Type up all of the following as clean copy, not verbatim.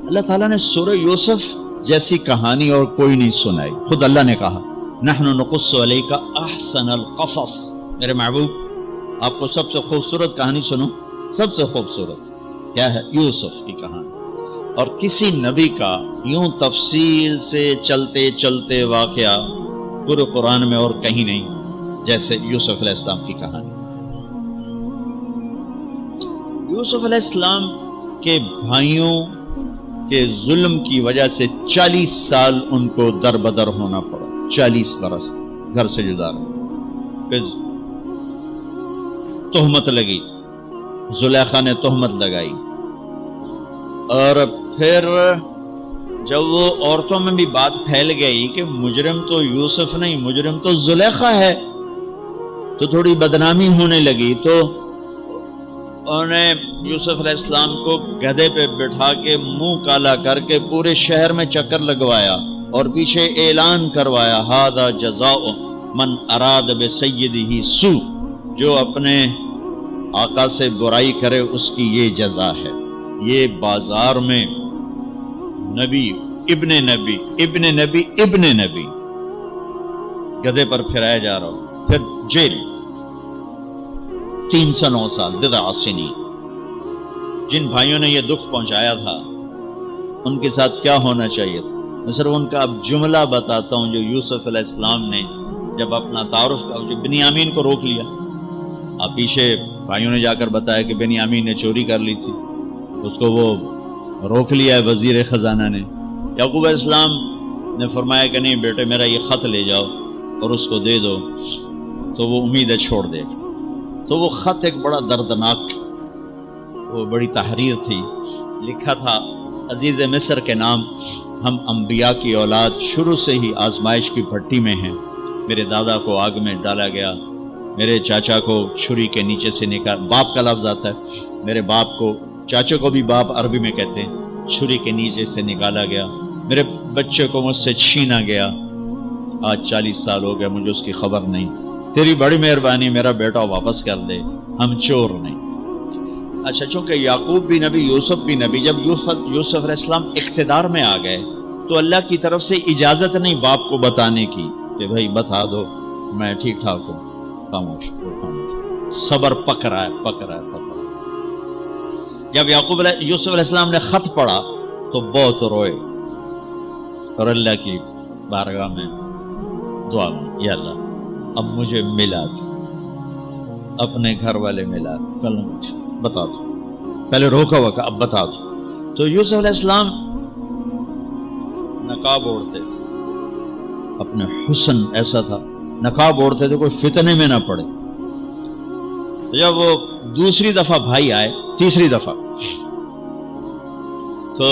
اللہ تعالیٰ نے سورہ یوسف جیسی کہانی اور کوئی نہیں سنائی. خود اللہ نے کہا نحن نقص علیک احسن القصص. میرے محبوب آپ کو سب سے خوبصورت کہانی سنو. سب سے خوبصورت کیا ہے؟ یوسف کی کہانی. اور کسی نبی کا یوں تفصیل سے چلتے چلتے واقعہ پورے قرآن میں اور کہیں نہیں جیسے یوسف علیہ السلام کی کہانی. یوسف علیہ السلام کے بھائیوں کے ظلم کی وجہ سے 40 سال ان کو در بدر ہونا پڑا. 40 برس گھر سے جدا رہے. پھر تہمت لگی، زلیخا نے تہمت لگائی، اور پھر جب وہ عورتوں میں بھی بات پھیل گئی کہ مجرم تو یوسف نہیں، مجرم تو زلیخا ہے، تو تھوڑی بدنامی ہونے لگی. تو انہوں نے یوسف علیہ السلام کو گدھے پہ بٹھا کے منہ کالا کر کے پورے شہر میں چکر لگوایا اور پیچھے اعلان کروایا ھذا جزاء من اراد بسیدہ سوء. جو اپنے آقا سے برائی کرے اس کی یہ جزا ہے. یہ بازار میں نبی ابن نبی ابن نبی ابن نبی گدھے پر پھرایا جا رہا ہو. پھر جیل 309 سال بضع سنین. جن بھائیوں نے یہ دکھ پہنچایا تھا ان کے ساتھ کیا ہونا چاہیے تھا. میں صرف ان کا اب جملہ بتاتا ہوں جو یوسف علیہ السلام نے جب اپنا تعارف کا جو بنیامین کو روک لیا. اب پیچھے بھائیوں نے جا کر بتایا کہ بنیامین نے چوری کر لی تھی، اس کو وہ روک لیا ہے وزیر خزانہ نے. یعقوب علیہ السلام نے فرمایا کہ نہیں بیٹے میرا یہ خط لے جاؤ اور اس کو دے دو تو وہ امیدیں چھوڑ دے. تو وہ خط ایک بڑا دردناک، وہ بڑی تحریر تھی. لکھا تھا عزیز مصر کے نام، ہم انبیاء کی اولاد شروع سے ہی آزمائش کی بھٹی میں ہیں. میرے دادا کو آگ میں ڈالا گیا، میرے چاچا کو چھری کے نیچے سے نکال، باپ کا لفظ آتا ہے، میرے باپ کو، چاچا کو بھی باپ عربی میں کہتے ہیں، چھری کے نیچے سے نکالا گیا. میرے بچے کو مجھ سے چھینا گیا. آج 40 سال ہو گیا، مجھے اس کی خبر نہیں. تیری بڑی مہربانی میرا بیٹا واپس کر دے، ہم چور نہیں. اچھا چونکہ یعقوب بھی نبی، یوسف بھی نبی، جب یوسف علیہ السلام اقتدار میں آ گئے تو اللہ کی طرف سے اجازت نہیں باپ کو بتانے کی کہ بھائی بتا دو میں ٹھیک ٹھاک ہوں. خاموش خاموش. صبر پک رہا ہے پک رہا ہے پک رہا ہے. جب یوسف علیہ السلام نے خط پڑھا تو بہت روئے اور اللہ کی بارگاہ میں دعا کی، یا اللہ اب مجھے ملا دو، اپنے گھر والے ملا دو، کل مجھے بتا دو. پہلے روکا ہوا کہ اب بتا دو. تو یوسف علیہ السلام نقاب اوڑھتے تھے، اپنے حسن ایسا تھا، نقاب اوڑھتے تھے کوئی فتنے میں نہ پڑے. جب وہ دوسری دفعہ بھائی آئے، تیسری دفعہ، تو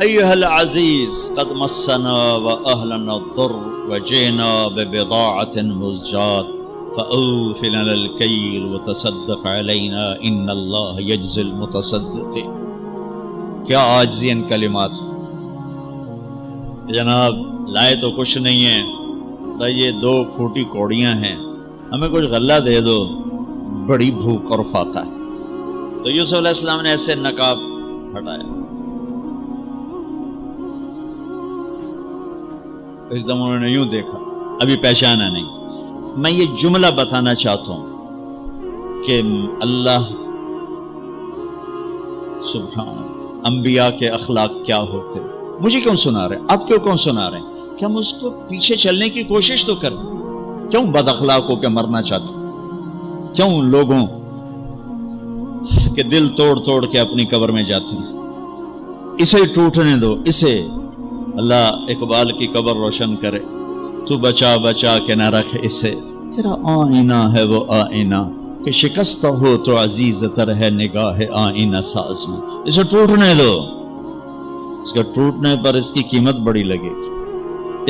ایھا العزیز قد مسنا واہلنا الضر وجئنا ببضاعة مزجاة فأوف لنا الكيل وتصدق علينا ان اللہ یجزی المتصدقین. کیا عاجزی ان کلمات. جناب لائے تو کچھ نہیں ہے، تو یہ 2 پھوٹی کوڑیاں ہیں، ہمیں کچھ غلہ دے دو، بڑی بھوک اور فاقہ ہے. تو یوسف علیہ السلام نے ایسے نقاب ہٹایا، ایک دم انہوں نے یوں دیکھا، ابھی پہچانا نہیں. میں یہ جملہ بتانا چاہتا ہوں کہ اللہ سبحان انبیاء کے اخلاق کیا ہوتے. مجھے کیوں سنا رہے ہیں؟ آپ کیوں سنا رہے ہیں؟ کہ ہم اس کو پیچھے چلنے کی کوشش تو کریں. کیوں بد اخلاق ہو کے مرنا چاہتے؟ کیوں لوگوں کے دل توڑ توڑ کے اپنی قبر میں جاتے ہیں؟ اسے ٹوٹنے دو، اسے اللہ اقبال کی قبر روشن کرے. تو بچا بچا کے نہ رکھ اسے، تیرا آئینہ ہے وہ آئینہ کہ شکستہ ہو تو عزیز تر ہے نگاہ آئینہ ساز میں. اسے ٹوٹنے دو، اس کے ٹوٹنے پر اس کی قیمت بڑی لگے گی.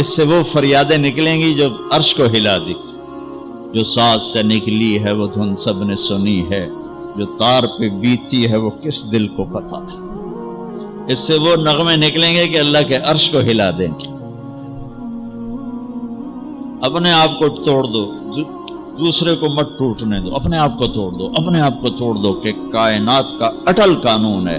اس سے وہ فریادیں نکلیں گی جو عرش کو ہلا دی. جو ساز سے نکلی ہے وہ دھن سب نے سنی ہے، جو تار پہ بیتی ہے وہ کس دل کو پتا ہے. اس سے وہ نغمے نکلیں گے کہ اللہ کے عرش کو ہلا دیں گے. اپنے آپ کو توڑ دو، دوسرے کو مت ٹوٹنے دو. اپنے آپ کو توڑ دو، اپنے آپ کو توڑ دو کہ کائنات کا اٹل قانون ہے